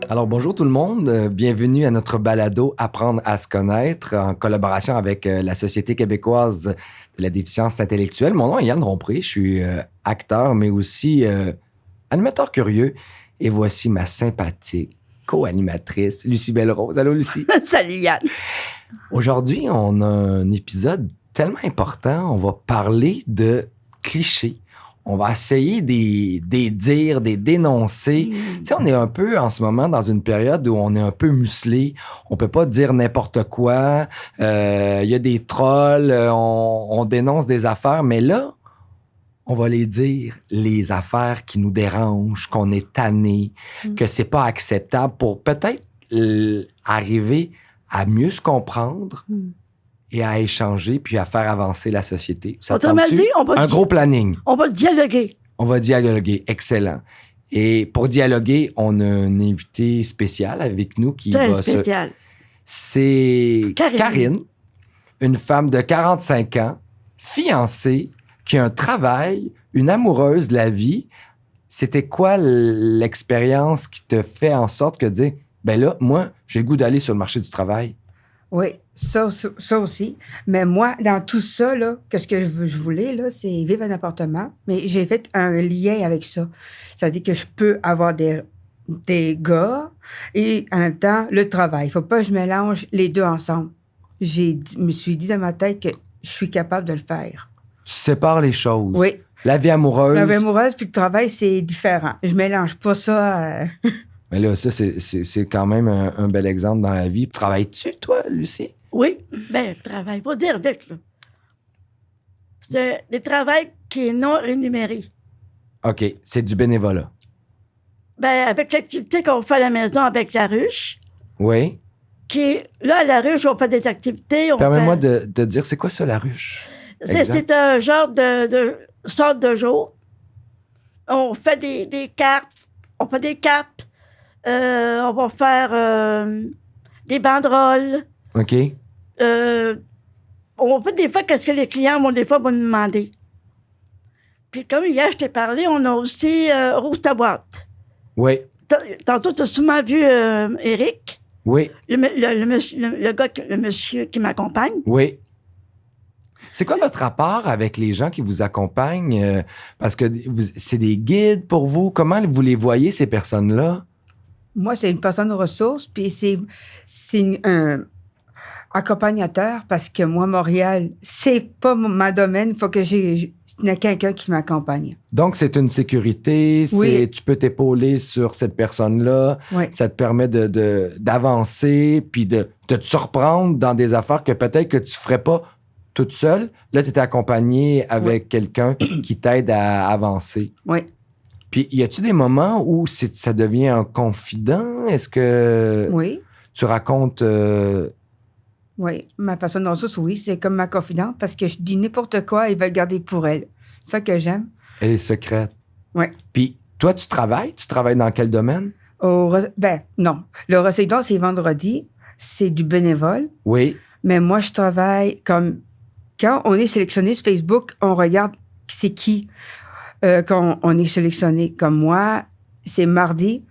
Alors, bonjour tout le monde. Bienvenue à notre balado Apprendre à se connaître en collaboration avec la Société québécoise de la déficience intellectuelle. Mon nom est Yann Rompré. Je suis acteur, mais aussi animateur curieux. Et voici ma sympathique co-animatrice, Lucie Belle-Rose. Allô, Lucie. Salut, Yann. Aujourd'hui, on a un épisode tellement important. On va parler de clichés. On va essayer des dire, des dénoncer. Tu sais, on est un peu en ce moment dans une période où on est un peu muselé. On peut pas dire n'importe quoi. Il y a des trolls, on dénonce des affaires, mais là, on va les dire, les affaires qui nous dérangent, qu'on est tanné, que c'est pas acceptable pour peut-être arriver à mieux se comprendre et à échanger, puis à faire avancer la société. Ça Autrement tente-tu? dit, Un gros planning. On va dialoguer. On va dialoguer. Excellent. Et pour dialoguer, on a un invité spécial avec nous qui Très va spécial. C'est Karine, une femme de 45 ans, fiancée, qui a un travail, une amoureuse de la vie. C'était quoi l'expérience qui te fait en sorte que dire, ben là, moi, j'ai le goût d'aller sur le marché du travail? Oui, ça aussi. Mais moi, dans tout ça, là, ce que je voulais, là, c'est vivre en appartement. Mais j'ai fait un lien avec ça. C'est-à-dire que je peux avoir des gars et en même temps, le travail. Il ne faut pas que je mélange les deux ensemble. Me suis dit dans ma tête que je suis capable de le faire. Tu sépares les choses. Oui. La vie amoureuse. La vie amoureuse puis le travail, c'est différent. Je mélange pas ça. Mais là, ça, c'est quand même un bel exemple dans la vie. Travailles-tu, toi, Lucie? Oui, bien, travail. Faut dire vite, là. C'est des travails qui est non rémunéré. OK, c'est du bénévolat. Bien, avec l'activité qu'on fait à la maison avec la ruche, Oui. là, à la ruche, on fait des activités. Permets-moi de dire, c'est quoi ça, la ruche? C'est un genre de sorte de jour. On fait des cartes, on fait des capes, on va faire des banderoles. OK. On fait des fois qu'est-ce que les clients vont des fois nous demander. Puis comme hier, je t'ai parlé, on a aussi Rouge ta boîte. Oui. Tantôt, tu as sûrement vu Eric. Oui. Le monsieur qui m'accompagne. Oui. C'est quoi votre rapport avec les gens qui vous accompagnent? Parce que c'est des guides pour vous. Comment vous les voyez, ces personnes-là? Moi, c'est une personne de ressources, puis c'est un accompagnateur parce que moi, Montréal, c'est pas ma domaine. Il faut que j'ai quelqu'un qui m'accompagne. Donc, c'est une sécurité. Oui. Tu peux t'épauler sur cette personne-là. Oui. Ça te permet d'avancer puis de te surprendre dans des affaires que peut-être que tu ferais pas toute seule. Là, tu es accompagné avec quelqu'un qui t'aide à avancer. Oui. Puis, y a-tu des moments où ça devient un confident? Est-ce que tu racontes... Oui, ma personne de ressources, oui, c'est comme ma confidente parce que je dis n'importe quoi, elle va le garder pour elle. C'est ça que j'aime. Elle est secrète. Oui. Puis, toi, tu travailles? Tu travailles dans quel domaine? Non. Le Recédon, c'est vendredi. C'est du bénévole. Oui. Mais moi, je travaille comme... Quand on est sélectionné sur Facebook, on regarde c'est qui quand on est sélectionné. Comme moi, c'est mardi.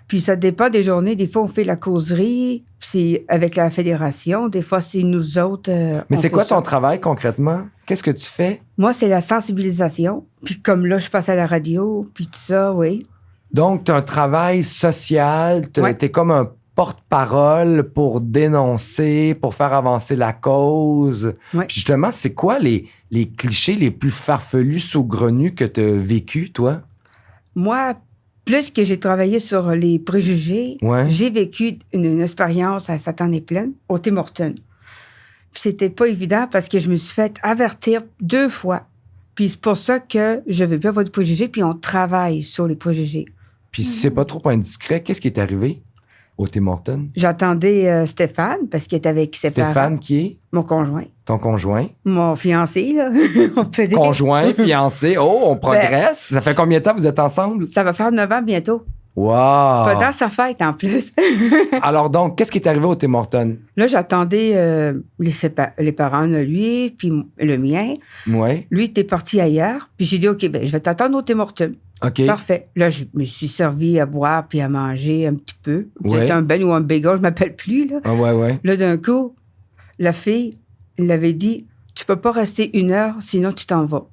Puis ça dépend des journées. Des fois, on fait la causerie. C'est avec la fédération. Des fois, c'est nous autres. Mais c'est quoi ton travail concrètement? Qu'est-ce que tu fais? Moi, c'est la sensibilisation. Puis comme là, je passe à la radio. Puis tout ça, oui. Donc, tu as un travail social. Tu es comme un porte-parole pour dénoncer, pour faire avancer la cause. Ouais. Puis justement, c'est quoi les clichés les plus farfelus, saugrenus que tu as vécu, toi? Moi, plus que j'ai travaillé sur les préjugés, j'ai vécu une expérience à Satan-et-Plaine, au Tim Hortons. C'était pas évident parce que je me suis fait avertir 2 fois. Puis c'est pour ça que je veux plus avoir de préjugés, puis on travaille sur les préjugés. Puis si c'est pas trop indiscret, qu'est-ce qui est arrivé au Tim Hortons? J'attendais Stéphane, parce qu'il était avec ses parents. Stéphane qui est? Mon conjoint. Ton conjoint? Mon fiancé, là. On peut dire. Conjoint, fiancé. Oh, on progresse. Ça fait combien de temps que vous êtes ensemble? Ça va faire 9 ans bientôt. Wow! Pendant sa fête, en plus. Alors donc, qu'est-ce qui est arrivé au Tim Hortons? Là, j'attendais les parents de lui, puis le mien. Oui. Lui était parti ailleurs. Puis j'ai dit, OK, ben, je vais t'attendre au Tim Hortons. OK. Parfait. Là, je me suis servi à boire puis à manger un petit peu. Peut-être Ouais. un ben ou un bagel, je ne m'appelle plus. Là. Ah ouais. Là, d'un coup, la fille, elle l'avait dit, tu peux pas rester 1 heure, sinon tu t'en vas.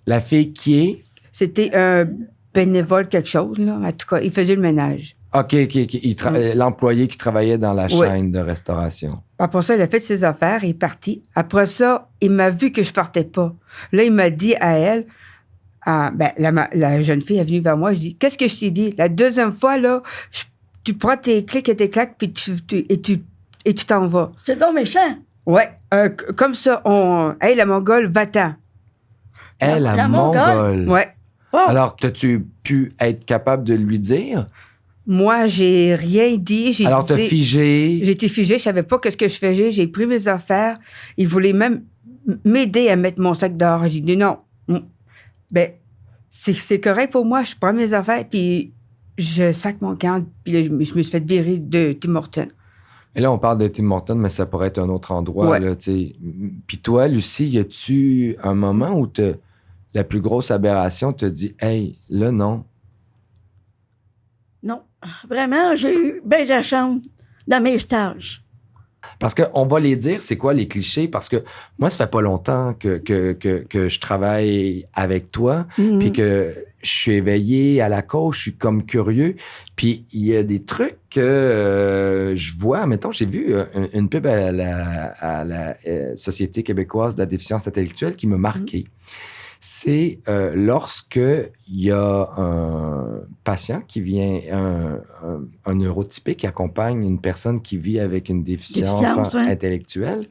La fille qui est... C'était un bénévole quelque chose, là. En tout cas, il faisait le ménage. OK. L'employé qui travaillait dans la Ouais. chaîne de restauration. Après ça, il a fait ses affaires, il est parti. Après ça, il m'a vu que je partais pas. Là, il m'a dit à elle, la jeune fille est venue vers moi, je dis, qu'est-ce que je t'ai dit? La deuxième fois, là, tu prends tes clics et tes claques, puis tu t'en vas. C'est donc méchant. Ouais, comme ça, hey, la Mongole, va-t'en. Elle, la La Mongole. Mongole. Ouais. Oh, Alors, as-tu pu être capable de lui dire? Moi, j'ai rien dit. Alors, t'as figé. J'étais figée, je savais pas ce que je faisais. J'ai pris mes affaires. Il voulait même m'aider à mettre mon sac dehors. J'ai dit non. Ben, c'est correct pour moi. Je prends mes affaires, puis je sac mon camp, puis là, je me suis fait virer de Tim Hortons. Et là, on parle de Tim Hortons, mais ça pourrait être un autre endroit. Ouais. Là, tu sais. Puis toi, Lucie, y a-tu un moment où la plus grosse aberration te dit « Hey, là, non. non. Vraiment, j'ai eu bien de la chance dans mes stages. » Parce qu'on va les dire, c'est quoi les clichés? Parce que moi, ça fait pas longtemps que je travaille avec toi, puis que je suis éveillé à la cause, je suis comme curieux. Puis il y a des trucs que je vois. Mettons, j'ai vu une pub à la Société québécoise de la déficience intellectuelle qui m'a marqué. C'est lorsque il y a un patient qui vient, un neurotypique qui accompagne une personne qui vit avec une déficience ouais. intellectuelle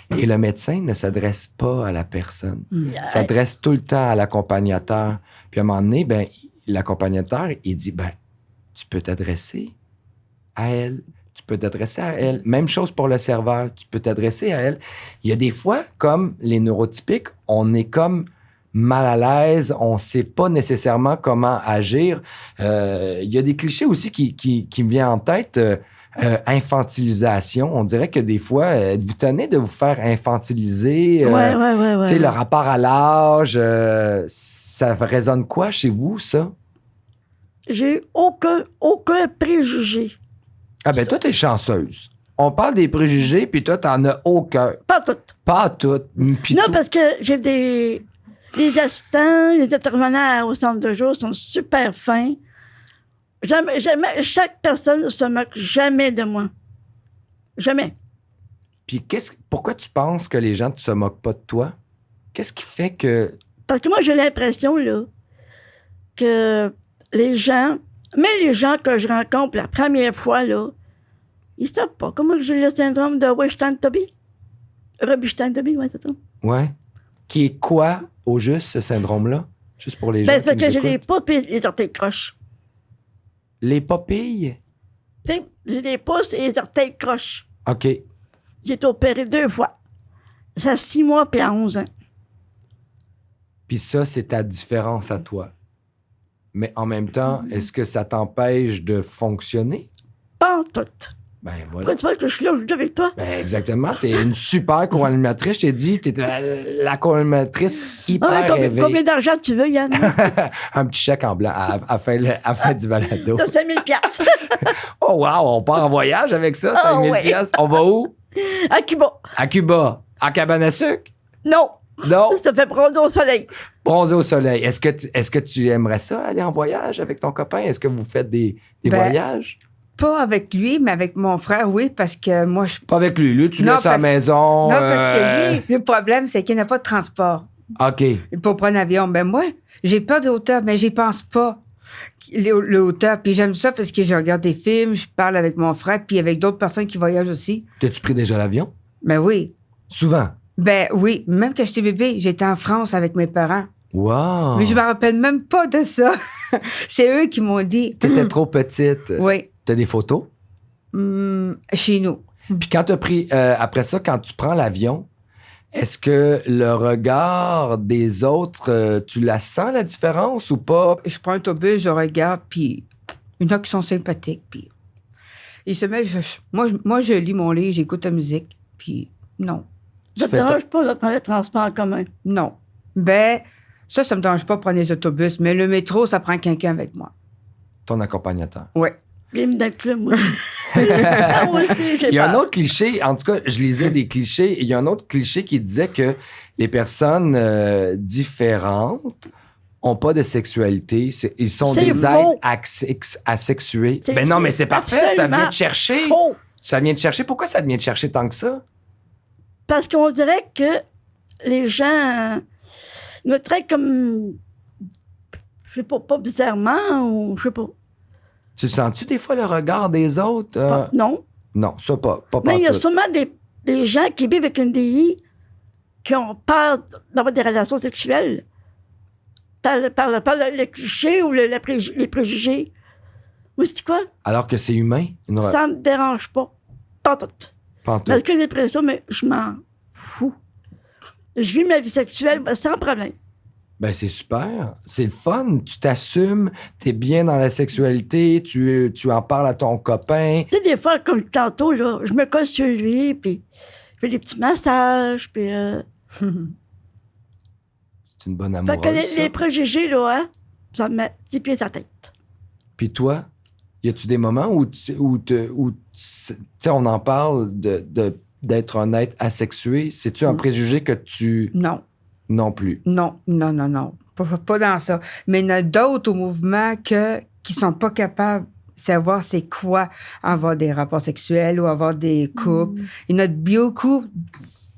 et le médecin ne s'adresse pas à la personne. Mm. Il s'adresse tout le temps à l'accompagnateur. Puis à un moment donné, ben, l'accompagnateur, il dit, ben, tu peux t'adresser à elle. Tu peux t'adresser à elle. Même chose pour le serveur. Tu peux t'adresser à elle. Il y a des fois, comme les neurotypiques, on est comme mal à l'aise, on ne sait pas nécessairement comment agir. Il y a des clichés aussi qui me viennent en tête. Infantilisation. On dirait que des fois, vous tenez de vous faire infantiliser. Ouais. Tu sais, le rapport à l'âge, ça résonne quoi chez vous, ça? J'ai eu aucun préjugé. Ah ben toi, t'es chanceuse. On parle des préjugés, puis toi, t'en as aucun. Pas tout. Pas tout. Puis Non, toi- parce que j'ai les assistants, les intervenants au centre de jour sont super fins. Jamais, chaque personne ne se moque jamais de moi. Jamais. Puis pourquoi tu penses que les gens ne se moquent pas de toi? Qu'est-ce qui fait que... Parce que moi, j'ai l'impression, là, que les gens, même les gens que je rencontre la première fois, là, ils savent pas. Comment j'ai le syndrome de Weinstein-Toby? Rubinstein-Toby, oui, c'est ça. Ouais. Qui est quoi, au juste, ce syndrome-là? Juste pour les gens Ben, qui c'est nous que j'ai les écoutent. pouces et les orteils croches. Les papilles? Tu sais, j'ai les pouces et les orteils croches. OK. J'ai été opéré 2 fois. Ça a 6 mois puis à 11 ans. Puis ça, c'est ta différence à toi. Mais en même temps, est-ce que ça t'empêche de fonctionner? Pas en tout. Ben voilà. Pourquoi tu penses que je suis là aujourd'hui avec toi? Ben exactement. T'es une super co-animatrice. Je t'ai dit, t'es la co-animatrice hyper Ah, rêvée. combien d'argent tu veux, Yann? Un petit chèque en blanc à la fin du balado. De 5 000 piastres. Oh wow, on part en voyage avec ça, Ah, 5 000 ouais. piastres. On va où? À Cuba. À Cuba. En cabane à sucre? Non. Non. Ça fait bronzer au soleil. Bronzer au soleil. Est-ce que tu aimerais ça, aller en voyage avec ton copain? Est-ce que vous faites des Ben, voyages? Pas avec lui, mais avec mon frère, oui, parce que moi, je... Pas avec lui. Lui, tu Non, laisses à la parce- maison. Non, parce que lui, le problème, c'est qu'il n'y a pas de transport OK. pour prendre l'avion. Ben moi, j'ai peur de hauteur, mais j'y pense pas. Le hauteur, puis j'aime ça parce que je regarde des films, je parle avec mon frère, puis avec d'autres personnes qui voyagent aussi. T'as-tu pris déjà l'avion? Ben oui. Souvent. Ben oui, même quand j'étais bébé, j'étais en France avec mes parents. Wow. Mais je me rappelle même pas de ça. C'est eux qui m'ont dit. T'étais trop petite. Oui, T'as des photos? chez nous. Puis quand t'as pris... après ça, quand tu prends l'avion, est-ce que le regard des autres, tu la sens, la différence, ou pas? Je prends un autobus, je regarde, puis Il y en a qui sont sympathiques, puis il se met... Moi, je lis mon livre, j'écoute la musique, puis non. Ça ne te dérange pas de prendre le transport en commun? Non. Ben, ça me dérange pas de prendre les autobus, mais le métro, ça prend quelqu'un avec moi. Ton accompagnateur. Oui. Bienvenue dans le club, moi. Ah, moi aussi, j'ai Il y a un peur. autre cliché, en tout cas, je lisais des clichés, et il y a un autre cliché qui disait que les personnes différentes n'ont pas de sexualité. Ils sont C'est des faux. êtres asexués. C'est- Ben non, mais c'est c'est parfait, ça absolument vient de chercher. faux. Ça vient de chercher. Pourquoi ça vient de chercher tant que ça? Parce qu'on dirait que les gens me traitent comme, je sais pas bizarrement, ou je sais pas. Tu sens-tu des fois le regard des autres? Non. Non, ça pas Mais il y a pantoute. sûrement des gens qui vivent avec une DI qui ont peur d'avoir des relations sexuelles. Par le cliché ou les préjugés. Moi, c'est quoi? Alors que c'est humain. Ça me dérange pas. Pas tout. Pantoute. Dans le dépression, mais je m'en fous. Je vis ma vie sexuelle sans problème. Ben, c'est super. C'est le fun. Tu t'assumes, t'es bien dans la sexualité, tu en parles à ton copain. Tu sais, des fois, comme tantôt, là, je me colle sur lui, puis je fais des petits massages, puis... C'est une bonne Fait amoureuse. que ça. les préjugés, là, hein, ça me met 10 pieds à tête. Puis toi, y a-tu des moments où on en parle d'être un être asexué? C'est-tu un préjugé que tu... Non. Non plus. Non. Pas dans ça. Mais il y en a d'autres au mouvement qui sont pas capables de savoir c'est quoi avoir des rapports sexuels ou avoir des couples. Il y en a beaucoup.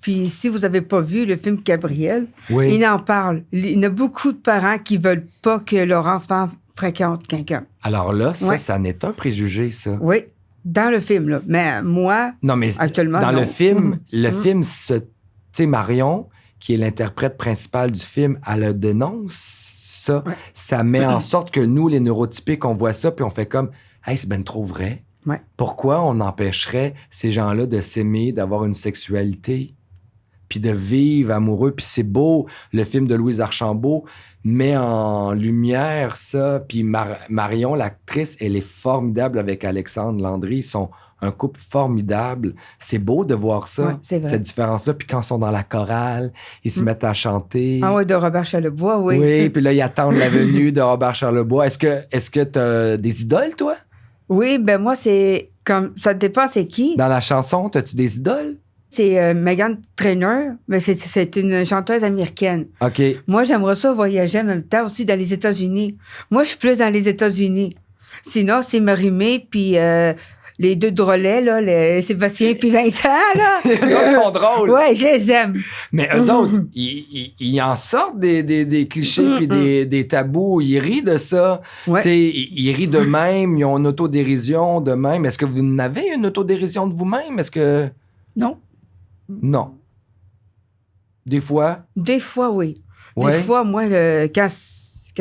Puis si vous avez pas vu le film Gabriel, Oui. il en parle. Il y en a beaucoup de parents qui veulent pas que leur enfant fréquente quelqu'un. Alors là, Ouais. ça n'est un préjugé, ça. Oui, dans le film, là. Mais moi, Non, mais actuellement, dans non. le film, tu sais, Marion, qui est l'interprète principale du film, elle le dénonce, ça. Ouais. Ça met en sorte que nous, les neurotypiques, on voit ça, puis on fait comme, hey, c'est ben trop vrai. Ouais. Pourquoi on empêcherait ces gens-là de s'aimer, d'avoir une sexualité, puis de vivre amoureux? Puis c'est beau, le film de Louise Archambault met en lumière ça. Puis Marion, l'actrice, elle est formidable avec Alexandre Landry. Ils sont un couple formidable. C'est beau de voir ça, Ouais, c'est vrai. cette différence-là. Puis quand ils sont dans la chorale, ils se mettent à chanter. Ah ouais, de Robert Charlebois, oui. Oui, puis là, ils attendent la venue de Robert Charlebois. Est-ce que tu as des idoles, toi? Oui, ben moi, c'est comme... Ça dépend c'est qui. Dans la chanson, as-tu des idoles? C'est Meghan Trainor, mais c'est une chanteuse américaine. OK. Moi, j'aimerais ça voyager en même temps aussi dans les États-Unis. Moi, je suis plus dans les États-Unis. Sinon, c'est Marie-Mé, puis les deux drôlets, là, Sébastien puis Vincent, là. Les autres sont drôles. Ouais, je les aime. Mais eux autres, ils en sortent des clichés puis des tabous. Ils rient de ça. Ouais. Tu sais, ils rient d'eux-mêmes. Ils ont une autodérision d'eux-mêmes. Est-ce que vous en avez une autodérision de vous-même? Est-ce que... Non. Non. Des fois? Des fois, oui. Ouais. Des fois, moi, quand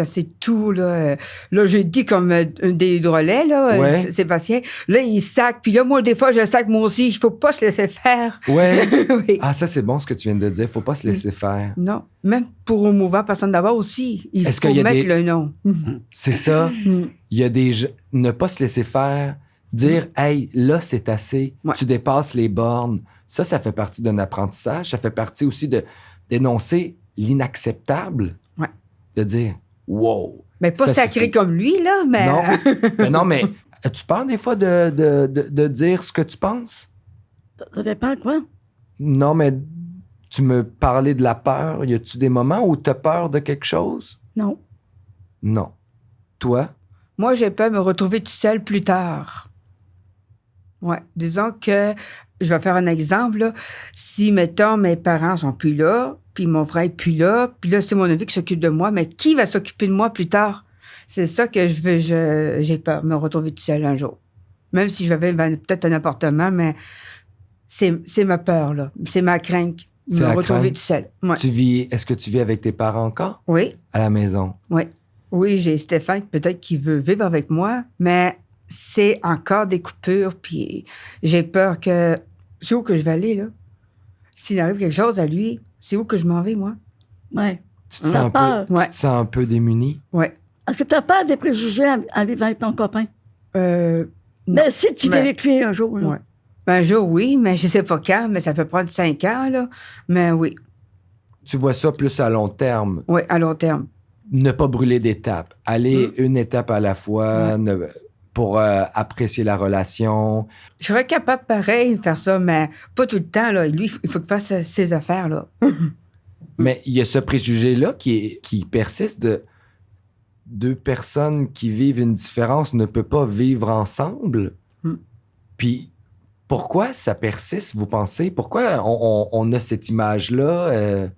c'est tout, là j'ai dit comme des drôlets, là, Ouais. Sébastien. Là, il sac. Puis là, moi, des fois, je sac moi aussi. Il faut pas se laisser faire. Ouais. Oui. Ah, ça, c'est bon ce que tu viens de dire. Faut pas se laisser faire. Non. Même pour un mouvement personne d'abord aussi, il Est-ce faut qu'il y a mettre des- le nom. C'est ça. Il y a des gens... Ne pas se laisser faire. Dire, hey, là, c'est assez. Ouais. Tu dépasses les bornes. Ça fait partie d'un apprentissage. Ça fait partie aussi de d'énoncer l'inacceptable. Ouais. De dire, wow. Mais pas Ça sacré suffit. comme lui, là, mais... Non. Mais non, mais as-tu peur des fois de dire ce que tu penses? Ça dépend quoi? Non, mais tu me parlais de la peur. Y a-tu des moments où tu as peur de quelque chose? Non. Non. Toi? Moi, j'ai peur de me retrouver tout seul plus tard. Ouais. Disons que, je vais faire un exemple, là. Si, mettons, mes parents sont plus là, puis mon frère est plus là, puis là, c'est mon neveu qui s'occupe de moi, mais qui va s'occuper de moi plus tard? C'est ça que je veux, j'ai peur, me retrouver tout seul un jour. Même si j'avais peut-être un appartement, mais c'est ma peur, là. C'est ma crainte, C'est me la retrouver crainte. tout seul. Ouais. Est-ce que tu vis avec tes parents encore? Oui. À la maison? Oui. Oui, j'ai Stéphane peut-être qui veut vivre avec moi, mais c'est encore des coupures, puis j'ai peur que... C'est où que je vais aller, là? S'il arrive quelque chose à lui, c'est où que je m'en vais, moi? Ouais. Tu te On a sens peur. tu te sens un peu démuni? Oui. Est-ce que tu as peur des préjugés en vivant avec ton copain? Non. Mais si tu Mais- vis avec lui un jour, là. Ouais. Un jour, oui, mais je sais pas quand, mais ça peut prendre 5 ans, là. Mais oui, Tu vois ça plus à long terme. oui, à long terme. Ne pas brûler d'étapes. Aller une étape à la fois pour apprécier la relation. Je serais capable, pareil, de faire ça, mais pas tout le temps, là. Lui, il faut qu'il fasse ses affaires, là. Mais il y a ce préjugé-là qui persiste de deux personnes qui vivent une différence ne peuvent pas vivre ensemble. Mm. Puis pourquoi ça persiste, vous pensez? Pourquoi on a cette image-là?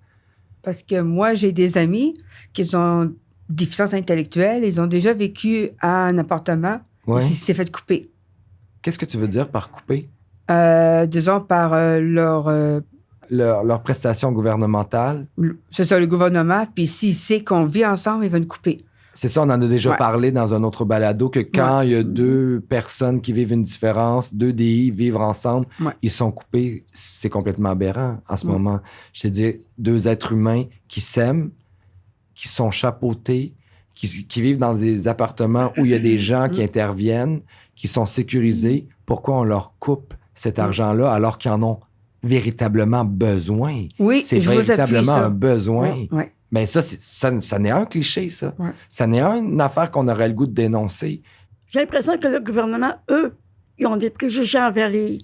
Parce que moi, j'ai des amis qui ont déficience intellectuelle. Ils ont déjà vécu à un appartement. Ouais. Ils s'est fait couper. Qu'est-ce que tu veux dire par couper? Disons, par Leur prestation gouvernementale? c'est ça, le gouvernement. Puis s'il sait qu'on vit ensemble, il va nous couper. C'est ça, on en a déjà Ouais. parlé dans un autre balado, que quand Ouais. il y a deux personnes qui vivent une différence, deux DI vivent ensemble, Ouais. ils sont coupés. C'est complètement aberrant en ce Ouais. moment. C'est-à-dire deux êtres humains qui s'aiment, qui sont chapeautés, qui vivent dans des appartements où il y a des gens qui interviennent, qui sont sécurisés. Pourquoi on leur coupe cet argent-là alors qu'ils en ont véritablement besoin? Oui, C'est je vous appuie véritablement ça. un besoin. Ouais. Mais ça n'est un cliché, ça. Ouais. Ça n'est une affaire qu'on aurait le goût de dénoncer. J'ai l'impression que le gouvernement, eux, ils ont des préjugés envers les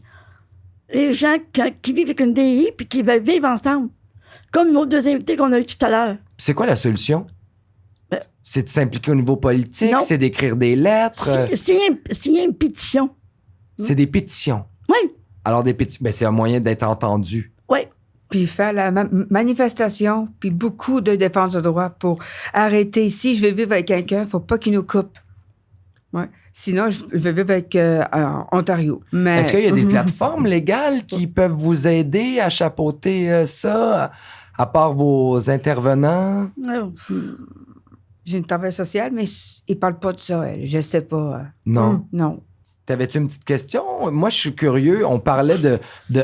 gens qui vivent avec une DI puis qui veulent vivre ensemble. Comme nos deux invités qu'on a eu tout à l'heure. C'est quoi la solution? Ben- C'est de s'impliquer au niveau politique, Non. c'est d'écrire des lettres, S'il y a une pétition, c'est des pétitions. oui, Alors, des pétitions, c'est un moyen d'être entendu. oui. Puis faire la manifestation, puis beaucoup de défense de droit pour arrêter. Si je vais vivre avec quelqu'un, il ne faut pas qu'il nous coupe. Ouais. Sinon, je vais vivre avec en Ontario. Mais, Est-ce qu'il y a des plateformes légales qui peuvent vous aider à chapeauter ça, à part vos intervenants? J'ai une travailleuse sociale, mais il ne parle pas de ça, elle. Je ne sais pas. Non. Non. T'avais-tu une petite question? Moi, je suis curieux. On parlait de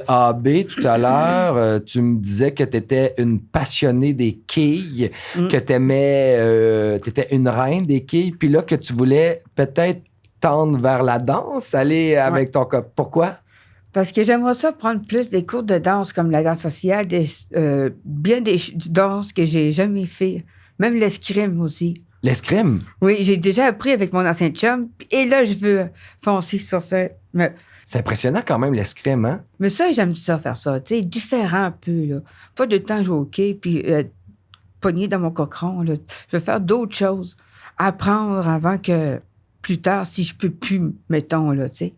AB tout à l'heure. Tu me disais que tu étais une passionnée des quilles, que tu étais une reine des quilles, puis là, que tu voulais peut-être tendre vers la danse, aller avec ton copain. Pourquoi? Parce que j'aimerais ça prendre plus des cours de danse, comme la danse sociale, bien des danses que j'ai jamais fait. Même l'escrime aussi. L'escrime? Oui, j'ai déjà appris avec mon ancien chum. Et là, je veux foncer sur ça. C'est impressionnant quand même, l'escrime, hein? Mais ça, j'aime ça, faire ça. Tu sais, différent un peu, là. Pas de temps jouer au quai, puis pogner dans mon cochon, là. Je veux faire d'autres choses. Apprendre avant que plus tard, si je peux plus, mettons, là, tu sais.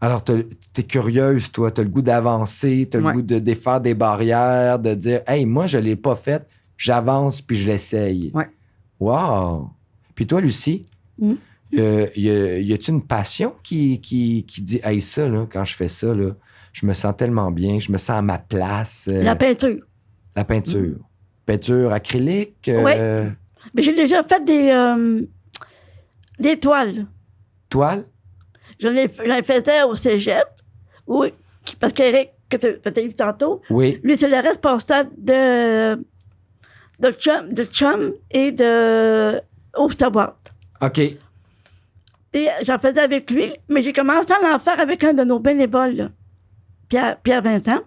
Alors, t'es curieuse, toi. T'as le goût d'avancer, t'as le goût de défaire des barrières, de dire « Hey, moi, je l'ai pas faite, j'avance puis je l'essaye. Ouais. » Wow! Puis toi, Lucie, y a-tu une passion qui dit « Hey, ça, là, quand je fais ça, là, je me sens tellement bien, je me sens à ma place. La peinture. La peinture. Peinture acrylique? Oui. Mais j'ai déjà fait des toiles. Toile? J'en ai fait au cégep. Oui. Parce qu'Éric, que tu as vu tantôt, Oui. lui, c'est le responsable de chum et de Osterboîte. OK. Et j'en faisais avec lui, mais j'ai commencé à en faire avec un de nos bénévoles, là, Pierre Vincent.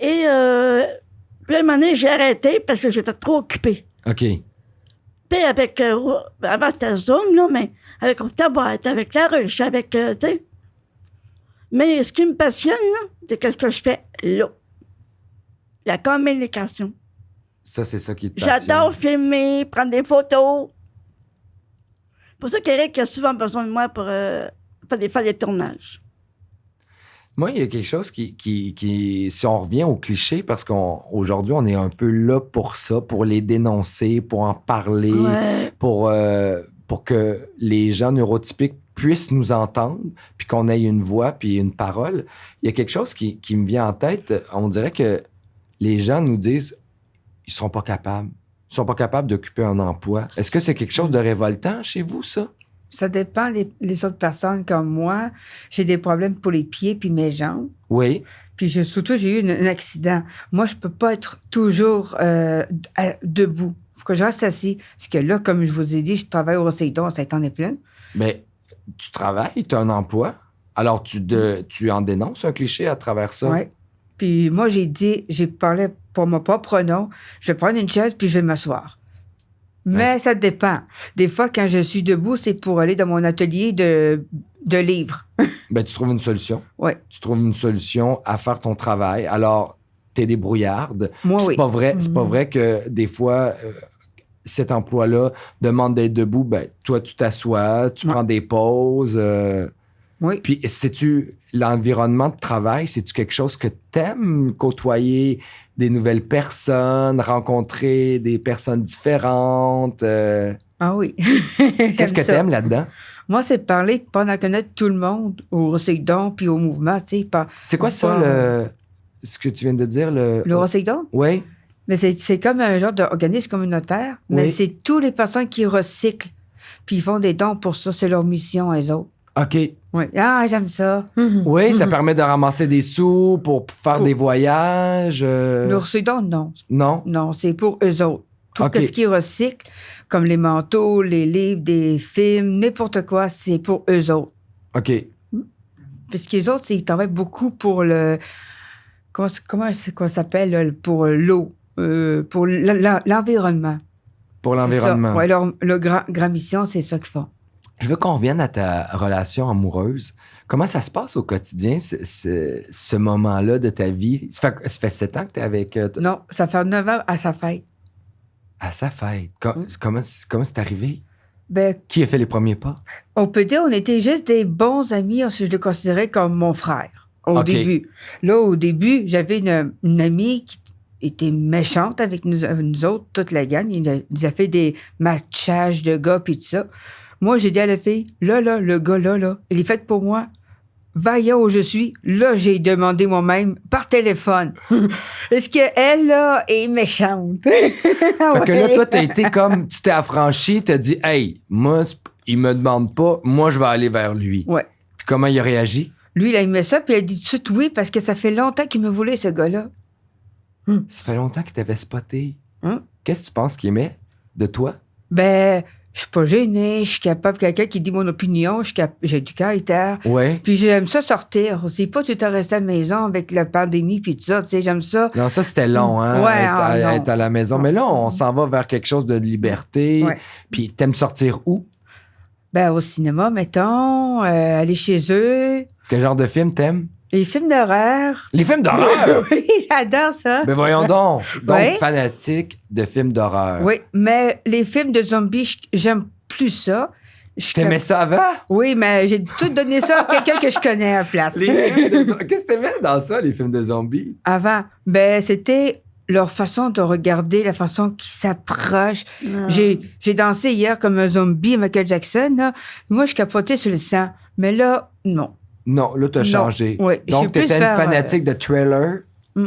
Et puis à un moment donné, j'ai arrêté parce que j'étais trop occupée. OK. Puis avec, avant c'était Zoom, là, mais avec Osterboîte, avec La Ruche, avec, tu sais. Mais ce qui me passionne, là, c'est qu'est-ce que je fais là. La communication. Ça, c'est ça qui te passionne. J'adore filmer, prendre des photos. C'est pour ça qu'Éric a souvent besoin de moi pour faire des tournages. Moi, il y a quelque chose qui si on revient au cliché, parce qu'aujourd'hui, on est un peu là pour ça, pour les dénoncer, pour en parler, Ouais. pour que les gens neurotypiques puissent nous entendre, puis qu'on ait une voix, puis une parole. Il y a quelque chose qui me vient en tête. On dirait que les gens nous disent ils ne seront pas capables. Ils ne sont pas capables d'occuper un emploi. Est-ce que c'est quelque chose de révoltant chez vous, ça? Ça dépend des autres personnes comme moi. J'ai des problèmes pour les pieds puis mes jambes. Oui. Puis surtout, j'ai eu un accident. Moi, je peux pas être toujours debout. Il faut que je reste assis. Parce que là, comme je vous ai dit, je travaille au Roséidon à Saint-Anne-des-Plaines. Mais tu travailles, tu as un emploi. Alors, tu en dénonces un cliché à travers ça. Oui. Puis moi, j'ai parlé pour mon propre nom. Je vais prendre une chaise puis je vais m'asseoir. Mais ça dépend. Des fois, quand je suis debout, c'est pour aller dans mon atelier de livres. Ben, tu trouves une solution. Oui. Tu trouves une solution à faire ton travail. Alors, t'es débrouillarde. Moi, Puis oui. C'est pas vrai que des fois, cet emploi-là demande d'être debout. Ben, toi, tu t'assois, tu prends des pauses. Oui. Puis, sais-tu, l'environnement de travail, c'est-tu quelque chose que t'aimes côtoyer des nouvelles personnes, rencontrer des personnes différentes? Ah oui. Qu'est-ce que t'aimes là-dedans? Moi, c'est parler, pas en connaître tout le monde, au Roséidon puis au mouvement, tu sais. C'est quoi ça, ce que tu viens de dire? Le Roséidon? Oui. Mais c'est comme un genre d'organisme communautaire, mais Oui. c'est tous les personnes qui recyclent, puis ils font des dons pour ça. C'est leur mission, eux autres. OK. Oui. Ah, j'aime ça. Oui, ça permet de ramasser des sous pour faire des voyages. Le Roséidon, non. Non? Non, c'est pour eux autres. Tout OK. ce qu'ils recyclent, comme les manteaux, les livres, des films, n'importe quoi, c'est pour eux autres. OK. Parce qu'ils autres, ils travaillent beaucoup pour le... Comment ça s'appelle? Pour l'eau, pour l'environnement. Pour l'environnement. Oui, leur grand mission, c'est ça qu'ils font. Je veux qu'on revienne à ta relation amoureuse. Comment ça se passe au quotidien, ce moment-là de ta vie? Ça fait 7 ans que tu es avec... Non, ça fait 9 ans à sa fête. À sa fête. Comment c'est arrivé? Ben, Qui a fait les premiers pas? on peut dire on était juste des bons amis. Je le considérais comme mon frère au OK. début. Là, au début, j'avais une amie qui était méchante avec nous autres, toute la gang. Il nous a fait des matchages de gars puis tout ça. Moi, j'ai dit à la fille, là, le gars là, il est fait pour moi. Va là où je suis. Là, j'ai demandé moi-même par téléphone. Est-ce qu'elle, là, est méchante? Fait que là, toi, t'as été comme... Tu t'es affranchi, t'as dit, « Hey, moi, il me demande pas, moi, je vais aller vers lui. » Ouais. Puis comment il a réagi? Lui, il a aimé ça, puis il a dit tout de suite oui, parce que ça fait longtemps qu'il me voulait, ce gars-là. Ça fait longtemps qu'il t'avait spoté. Hum. Qu'est-ce que tu penses qu'il aimait de toi? Ben, je suis pas gênée, je suis capable, quelqu'un qui dit mon opinion, j'ai du caractère. Ouais. Puis j'aime ça sortir. C'est pas tout le temps rester à la maison avec la pandémie puis tout ça, tu sais, j'aime ça. Non, ça, c'était long, hein, Ouais, être à la maison. Mais là, on s'en va vers quelque chose de liberté. Ouais. Puis t'aimes sortir où? Ben, au cinéma, mettons, aller chez eux. Quel genre de film t'aimes? Les films d'horreur. Les films d'horreur! Oui, j'adore ça. Ben voyons donc. Donc, Ouais. fanatique de films d'horreur. Oui, mais les films de zombies, j'aime plus ça. T'aimais ça avant? Oui, mais j'ai tout donné ça à quelqu'un que je connais à la place. Qu'est-ce que t'aimais dans ça, les films de zombies? Avant, ben c'était leur façon de regarder, la façon qu'ils s'approchent. J'ai dansé hier comme un zombie, Michael Jackson. Là. Moi, je capotais sur le sang. Mais là, non. Non, là, t'as Non. changé. Oui, je sais Donc, t'étais plus une faire, fanatique de Thriller. Mm.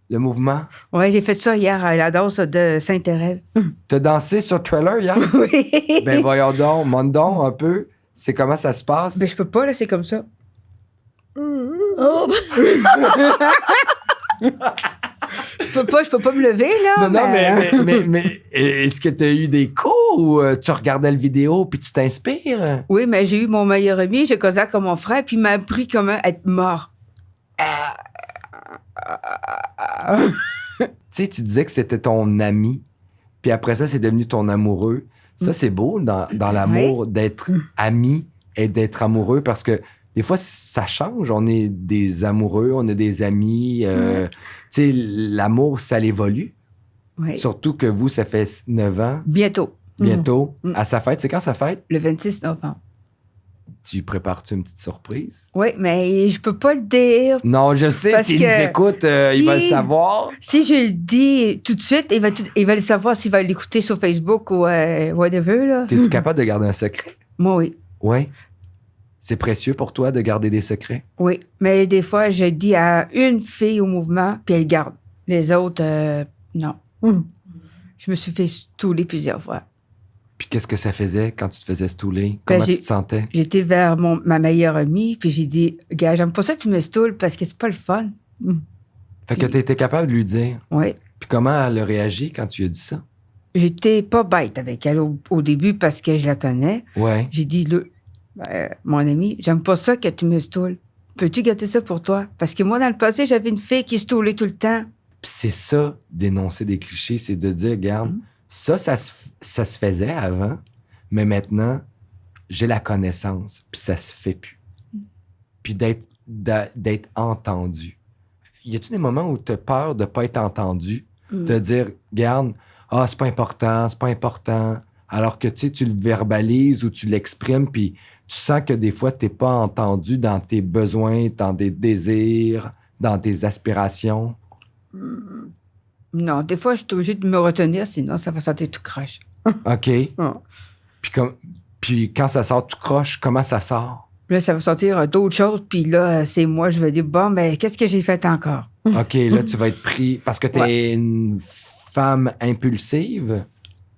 Le mouvement. Oui, j'ai fait ça hier à la danse de Sainte-Thérèse. T'as dansé sur Thriller hier? Oui. Ben voyons donc, montre donc un peu. C'est comment ça se passe? Ben, je peux pas, là, c'est comme ça. Oh, Je peux pas me lever, là. Non, mais est-ce que tu as eu des cours ou tu regardais le vidéo puis tu t'inspires? Oui, mais j'ai eu mon meilleur ami, j'ai causé comme mon frère, puis il m'a appris comment être mort. Tu sais, tu disais que c'était ton ami, puis après ça, c'est devenu ton amoureux. Ça, c'est beau dans l'amour d'être ami et d'être amoureux parce que des fois, ça change. On est des amoureux, on a des amis. Tu sais, l'amour, ça l'évolue. Oui. Surtout que vous, ça fait 9 ans, Bientôt. bientôt, Mm. à sa fête. C'est quand sa fête? Le 26 novembre. Tu prépares-tu une petite surprise? Oui, mais je peux pas le dire. Non, je sais, Parce s'il que nous écoute, il va le savoir. Si je le dis tout de suite, il va le savoir s'il va l'écouter sur Facebook ou whatever. Là. T'es-tu capable de garder un secret? Moi, oui. Oui. C'est précieux pour toi de garder des secrets? Oui, mais des fois, je dis à une fille au mouvement, puis elle garde. Les autres, non. Je me suis fait stouler plusieurs fois. Puis qu'est-ce que ça faisait quand tu te faisais stouler? Comment tu te sentais? J'étais vers ma meilleure amie, puis j'ai dit, gars, j'aime pas ça que tu me stoules parce que c'est pas le fun. Fait que t'étais capable de lui dire. Oui. Puis comment elle a réagi quand tu lui as dit ça? J'étais pas bête avec elle au début parce que je la connais. Ouais. J'ai dit, Mon ami, j'aime pas ça que tu me stoules. Peux-tu gâter ça pour toi? Parce que moi, dans le passé, j'avais une fille qui stoulait tout le temps. Puis c'est ça, d'énoncer des clichés, c'est de dire, regarde, ça se faisait avant, mais maintenant, j'ai la connaissance, puis ça se fait plus. Puis d'être entendu. Y a-tu des moments où tu as peur de pas être entendu? De dire, regarde, c'est pas important, alors que tu le verbalises ou tu l'exprimes, puis tu sens que des fois, t'es pas entendu dans tes besoins, dans tes désirs, dans tes aspirations. Non, des fois, je suis obligée de me retenir, sinon ça va sortir tout croche. OK. Puis quand ça sort tout croche, comment ça sort? Là, ça va sortir d'autres choses, puis là, c'est moi, je vais dire, bon, ben, qu'est-ce que j'ai fait encore? OK, là, tu vas être pris parce que t'es une femme impulsive?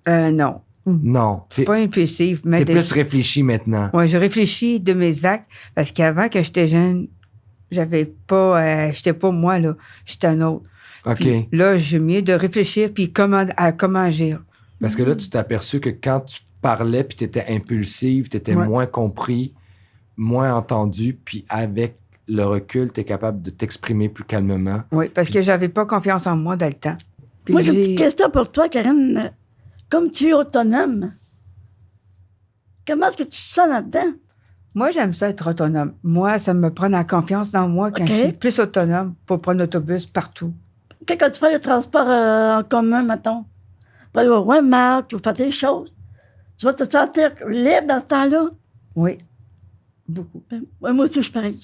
Non. Non. Je suis pas impulsive. Mais t'es plus réfléchie maintenant. Oui, je réfléchis de mes actes, parce qu'avant que j'étais jeune, j'étais pas moi, là. J'étais un autre. OK. Puis là, j'ai mieux de réfléchir, puis comment agir. Parce que là, tu t'es aperçu que quand tu parlais, puis tu étais impulsive, tu étais moins compris, moins entendu, puis avec le recul, tu es capable de t'exprimer plus calmement. Oui, parce que j'avais pas confiance en moi dans le temps. Puis moi, j'ai une petite question pour toi, Karine. Comme tu es autonome, comment est-ce que tu te sens là-dedans? Moi, j'aime ça être autonome. Moi, ça me prend la confiance dans moi quand je suis plus autonome pour prendre l'autobus partout. Quand tu fais le transport en commun, mettons, pour aller au Walmart ou faire des choses, tu vas te sentir libre dans ce temps-là? Oui, beaucoup. Moi aussi, je suis pareil.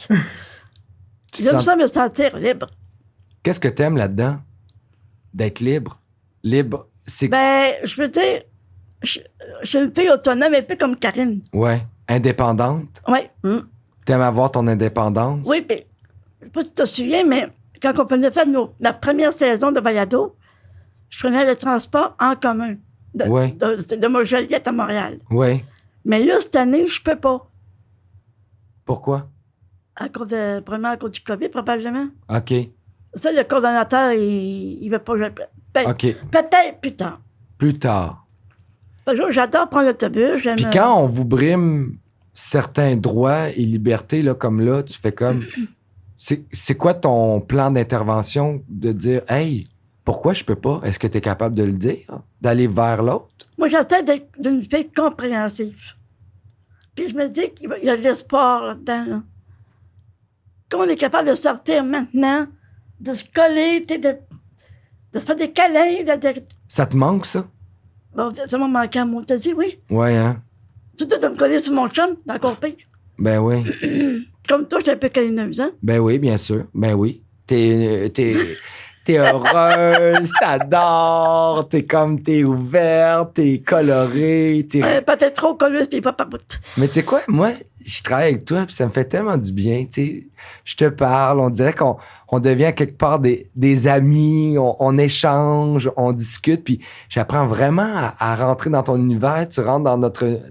J'aime ça me sentir libre. Qu'est-ce que tu aimes là-dedans? D'être libre? Libre, c'est... Ben, je veux dire, je suis une fille autonome, un peu comme Karine. Ouais. Indépendante? Oui. T'aimes avoir ton indépendance? Oui, puis, je sais pas si tu te souviens, mais quand on venait faire la première saison de balado, je prenais le transport en commun de Montjoliette à Montréal. Oui. Mais là, cette année, je peux pas. Pourquoi? Premièrement, à cause du COVID, probablement. OK. Ça, le coordonnateur, il veut pas que je... OK. Peut-être plus tard. Plus tard. J'adore prendre l'autobus. Puis quand on vous brime certains droits et libertés, là, comme là, tu fais comme... C'est quoi ton plan d'intervention de dire, hey, pourquoi je peux pas? Est-ce que tu es capable de le dire? D'aller vers l'autre? Moi, j'essaie d'être une fille compréhensive. Puis je me dis qu'il y a de l'espoir là-dedans. Là. Comme on est capable de sortir maintenant, de se coller, de se faire des câlins. Ça te manque, ça? Bon, ça m'a manqué à moi. T'as dit oui? Ouais, hein? Surtout de me coller sur mon chum, dans le pire. Ben oui. Comme toi, j'étais un peu câlineuse, hein? Ben oui, bien sûr. Ben oui. T'es heureuse, t'adores, t'es ouverte, t'es colorée. Peut-être trop colleuse, t'es pas par bout. Mais tu sais quoi, moi, je travaille avec toi, puis ça me fait tellement du bien, tu sais. Je te parle, on dirait qu'on devient quelque part des amis, on échange, on discute, puis j'apprends vraiment à rentrer dans ton univers. Tu rentres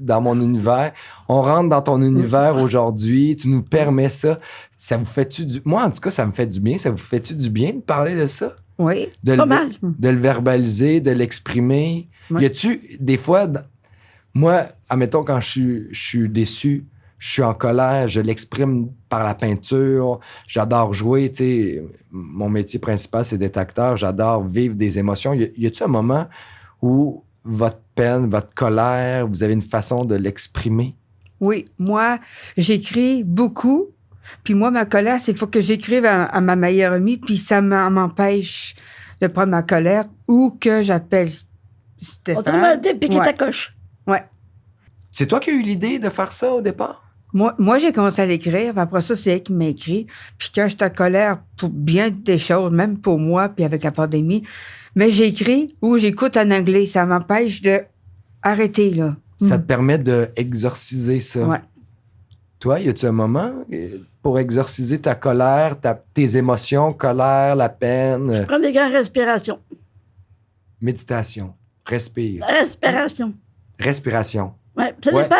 dans mon univers, on rentre dans ton univers aujourd'hui, tu nous permets ça. Ça vous fait-tu du... Moi, en tout cas, ça me fait du bien. Ça vous fait-tu du bien de parler de ça? Oui, pas mal. De le verbaliser, de l'exprimer. Oui. Y a-tu des fois... Moi, admettons, quand je suis déçu, je suis en colère, je l'exprime par la peinture. J'adore jouer, tu sais. Mon métier principal, c'est d'être acteur. J'adore vivre des émotions. Y a-tu un moment où votre peine, votre colère, vous avez une façon de l'exprimer? Oui, moi, j'écris beaucoup. Puis moi, ma colère, c'est qu'il faut que j'écrive à ma meilleure amie, puis ça m'empêche de prendre ma colère ou que j'appelle Stéphane. Autrement dit, piquer ta coche. Ouais. C'est toi qui as eu l'idée de faire ça au départ? Moi, j'ai commencé à l'écrire, puis après ça, c'est elle qui m'a écrit. Puis quand j'étais en colère pour bien des choses, même pour moi, puis avec la pandémie, mais j'écris ou j'écoute en anglais. Ça m'empêche de arrêter, là. Ça te permet d'exorciser ça? Ouais. Toi, y a-tu un moment pour exorciser ta colère, tes émotions, colère, la peine? Prends des grandes respirations. Méditation. Respire. Respiration. Respiration. Ouais, ça dépend.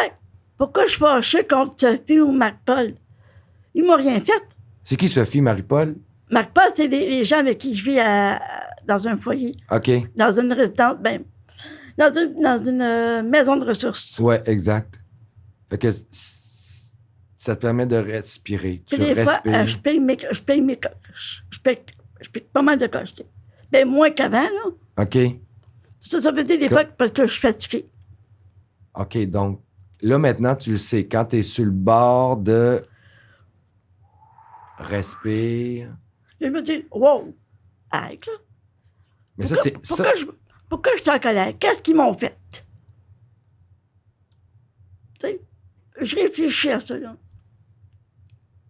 Pourquoi je suis fâchée contre Sophie ou Marc-Paul? Ils m'ont rien fait. C'est qui Sophie, Marie-Paul? Marc-Paul, c'est les gens avec qui je vis dans un foyer. OK. Dans une résidence, dans une maison de ressources. Ouais, exact. Fait que Ça te permet de respirer. Puis Tu des fois, respires. je paye pas mal de coches. Ben, moins qu'avant, là. OK. Ça veut dire des fois parce que je suis fatiguée. OK, donc là, maintenant, tu le sais. Quand tu es sur le bord de... Respire. Je me dis, wow, arrête, là. Mais ça, c'est... ça- Pourquoi je suis en colère? Qu'est-ce qu'ils m'ont fait? Tu sais, je réfléchis à ça, là.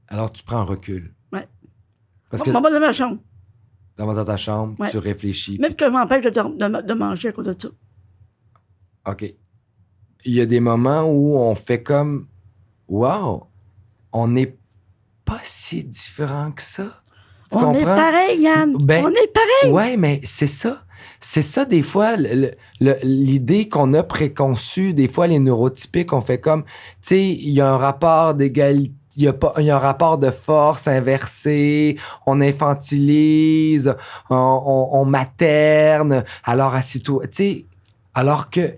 Alors, tu prends un recul. Ouais. Parce que On va dans ma chambre. dans ta chambre, Ouais. tu réfléchis. Même que je m'empêche de manger à cause de ça. OK. Il y a des moments où on fait comme... Wow, on n'est pas si différent que ça. Tu On est comprends? pareil, Yann. Ben, On est pareil. Ouais, mais c'est ça. C'est ça, des fois, l'idée qu'on a préconçue, des fois, les neurotypiques, on fait comme, tu sais, il y a un rapport d'égalité, il y a un rapport de force inversé, on infantilise, on materne, alors assis-toi, tu sais, alors que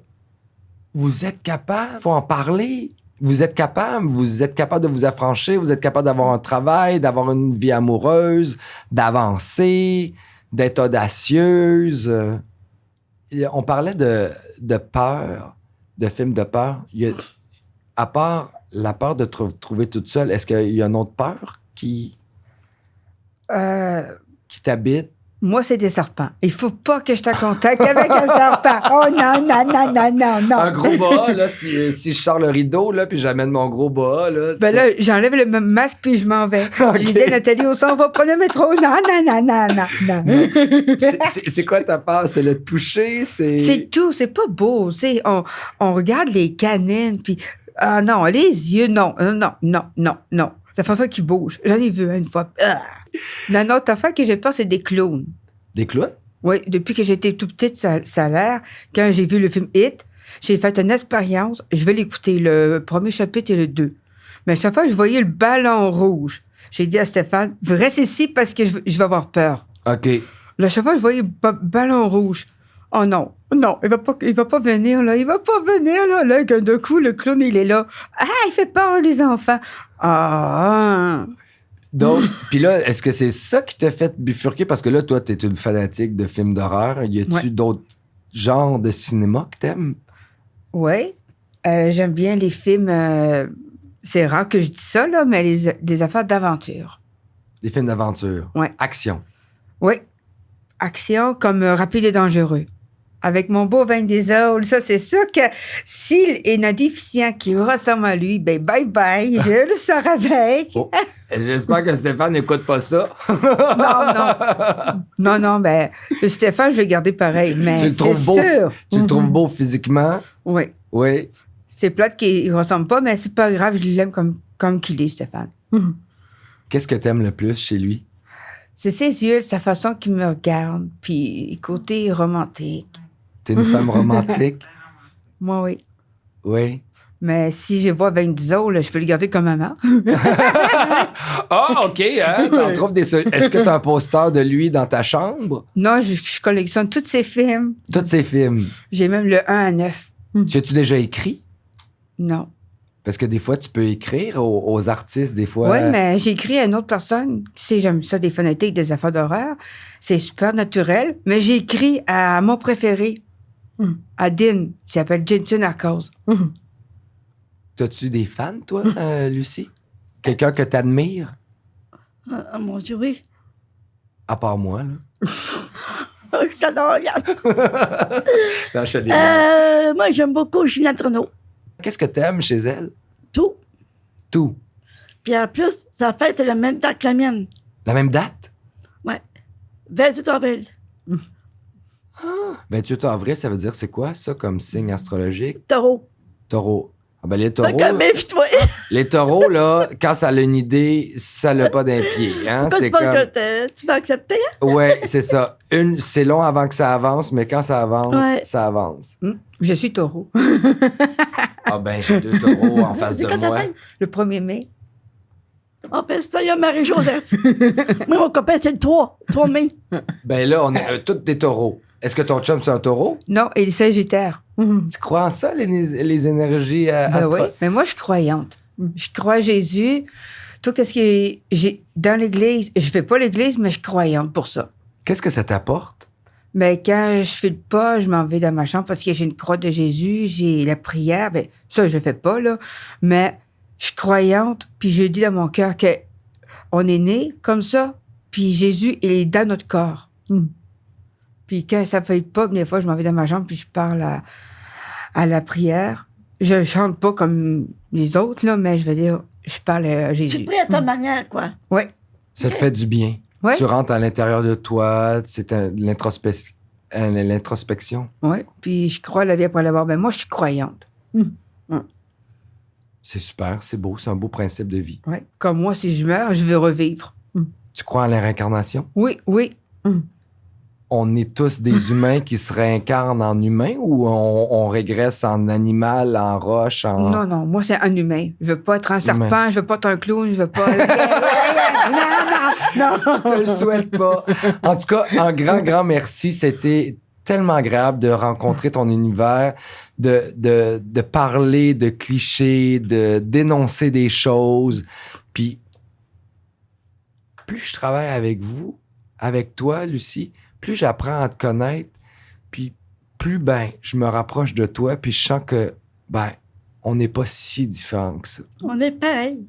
vous êtes capable, faut en parler. Vous êtes capable de vous affranchir, vous êtes capable d'avoir un travail, d'avoir une vie amoureuse, d'avancer, d'être audacieuse. On parlait de peur, de films de peur. À part la peur de te trouver toute seule, est-ce qu'il y a une autre peur qui t'habite? Moi, c'est des serpents. Il faut pas que je te contacte avec un serpent. Oh non, non, non, non, non, non. Un gros bas, là, si je sors le rideau, là, puis j'amène mon gros bas, là. Ben là, j'enlève le masque puis je m'en vais. Ok. J'ai dit à Nathalie, on va prendre le métro. Non, non, non, non, non, non. C'est quoi ta peur? C'est le toucher? C'est tout, c'est pas beau. On regarde les canines, puis ah non, les yeux, non, non, non, non, non. La façon qu'ils bougent. J'en ai vu une fois. Ah. La autre affaire que j'ai peur, c'est des clowns. Des clowns? Oui, depuis que j'étais toute petite, ça a l'air. Quand j'ai vu le film Hit, j'ai fait une expérience. Je vais l'écouter, le premier chapitre et le 2. Mais à chaque fois, je voyais le ballon rouge. J'ai dit à Stéphane, reste ici parce que je vais avoir peur. OK. Là, à chaque fois, je voyais le ballon rouge. Oh non, non, il va pas venir, là. Il va pas venir, là. Là, d'un coup, le clown, il est là. Ah, il fait peur, les enfants. Ah. Donc, puis là, est-ce que c'est ça qui t'a fait bifurquer? Parce que là, toi, t'es une fanatique de films d'horreur. Y a-tu Ouais. d'autres genres de cinéma que t'aimes? Oui. J'aime bien les films. C'est rare que je dis ça, là, mais des affaires d'aventure. Des films d'aventure? Ouais. Action? Oui. Action comme Rapide et dangereux. Avec mon beau Vin Diesel, ça, c'est sûr que s'il est un déficient qui ressemble à lui, ben bye-bye, je le sors avec. Oh. J'espère que Stéphane n'écoute pas ça. Non, non. Non, non, ben, le Stéphane, je vais le garder pareil, mais Tu le c'est trouves beau? sûr. Tu le trouves Mhm. beau physiquement? Oui. Oui. C'est plate qu'il ressemble pas, mais c'est pas grave, je l'aime comme qu'il est, Stéphane. Mhm. Qu'est-ce que t'aimes le plus chez lui? C'est ses yeux, sa façon qu'il me regarde, puis côté romantique. T'es une femme romantique? Moi, oui. Oui. Mais si je vois 20 ans, là, je peux le garder comme maman. Ah, OK. Hein? T'en trouves Est-ce que t'as un poster de lui dans ta chambre? Non, je collectionne tous ses films. Tous ses films. J'ai même le 1 à 9. Tu as-tu déjà écrit? Non. Parce que des fois, tu peux écrire aux artistes, des fois. Oui, mais j'ai écrit à une autre personne. Tu sais, j'aime ça, des fanatiques, des affaires d'horreur. C'est super naturel. Mais j'ai écrit à mon préféré, à Dean, qui s'appelle Jensen Ackles. T'as-tu des fans, toi, Lucie? Quelqu'un que t'admires? Ah, mon Dieu, oui. À part moi, là. Je t'adore, Yann. Non, je fais des blagues. Moi, j'aime beaucoup Ginette Renault. Qu'est-ce que t'aimes chez elle? Tout. Tout. Puis en plus, sa fête est le même temps que la mienne. La même date? 28 avril. 28 avril, ça veut dire c'est quoi, ça, comme signe astrologique? Taureau. Taureau. Ah ben les Fait taureaux, que méfie-toi. les taureaux, là, quand ça a une idée, ça l'a pas d'un pied. Hein? Pourquoi C'est tu penses comme... que tu vas accepter? Hein? Ouais, c'est ça. C'est long avant que ça avance, mais quand ça avance, Ouais. ça avance. Je suis taureau. Ah ben, j'ai 2 taureaux en face C'est de quand ta moi. fête? Le 1er mai. Oh, ben ça, il y a Marie-Joseph. Moi, mon copain, c'est le 3 mai. Ben là, on est tous des taureaux. Est-ce que ton chum, c'est un taureau? Non, il est sagittaire. Tu crois en ça, les énergies Ben astro... oui, mais moi, je suis croyante. Je crois à Jésus. Tout ce que j'ai dans l'Église, je fais pas l'Église, mais je suis croyante pour ça. Qu'est-ce que ça t'apporte? Mais quand je fais le pas, je m'en vais dans ma chambre parce que j'ai une croix de Jésus, j'ai la prière. Ben, ça, je le fais pas, là. Mais je suis croyante, puis je dis dans mon cœur que on est né comme ça, puis Jésus, il est dans notre corps. Puis quand ça fait pas, des fois, je m'en vais dans ma chambre, puis je parle à la prière. Je chante pas comme les autres, là, mais je veux dire, je parle à Jésus. Tu pries à ta manière, quoi. Oui. Ça te fait du bien. Ouais. Tu rentres à l'intérieur de toi, c'est l'introspection. Oui. Puis je crois à la vie après la mort. Mais moi, je suis croyante. C'est super, c'est beau, c'est un beau principe de vie. Oui. Comme moi, si je meurs, je veux revivre. Tu crois à la réincarnation? Oui, oui. On est tous des humains qui se réincarnent en humains ou on régresse en animal, en roche, en... Non, non, moi, c'est un humain. Je veux pas être un serpent, Humain. je veux pas être un clown, je veux pas... non. Je te le souhaite pas. En tout cas, un grand merci. C'était tellement agréable de rencontrer ton univers, de parler de clichés, de dénoncer des choses. Puis, plus je travaille avec vous, avec toi, Lucie, plus j'apprends à te connaître, puis plus, je me rapproche de toi, puis je sens que, on n'est pas si différents que ça. On est pareil.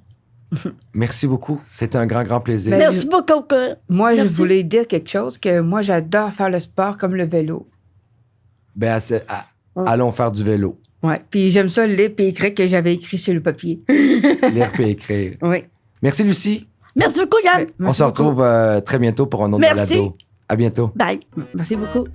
Merci beaucoup. C'était un grand plaisir. Merci beaucoup. Moi, Merci. je voulais dire quelque chose, que moi, j'adore faire le sport comme le vélo. Allons faire du vélo. Ouais. Puis j'aime ça lire et écrire que j'avais écrit sur le papier. Lire et écrire. Oui. Merci, Lucie. Merci beaucoup, Yann. On se retrouve très bientôt pour un autre Merci. balado. À bientôt. Bye. Merci beaucoup.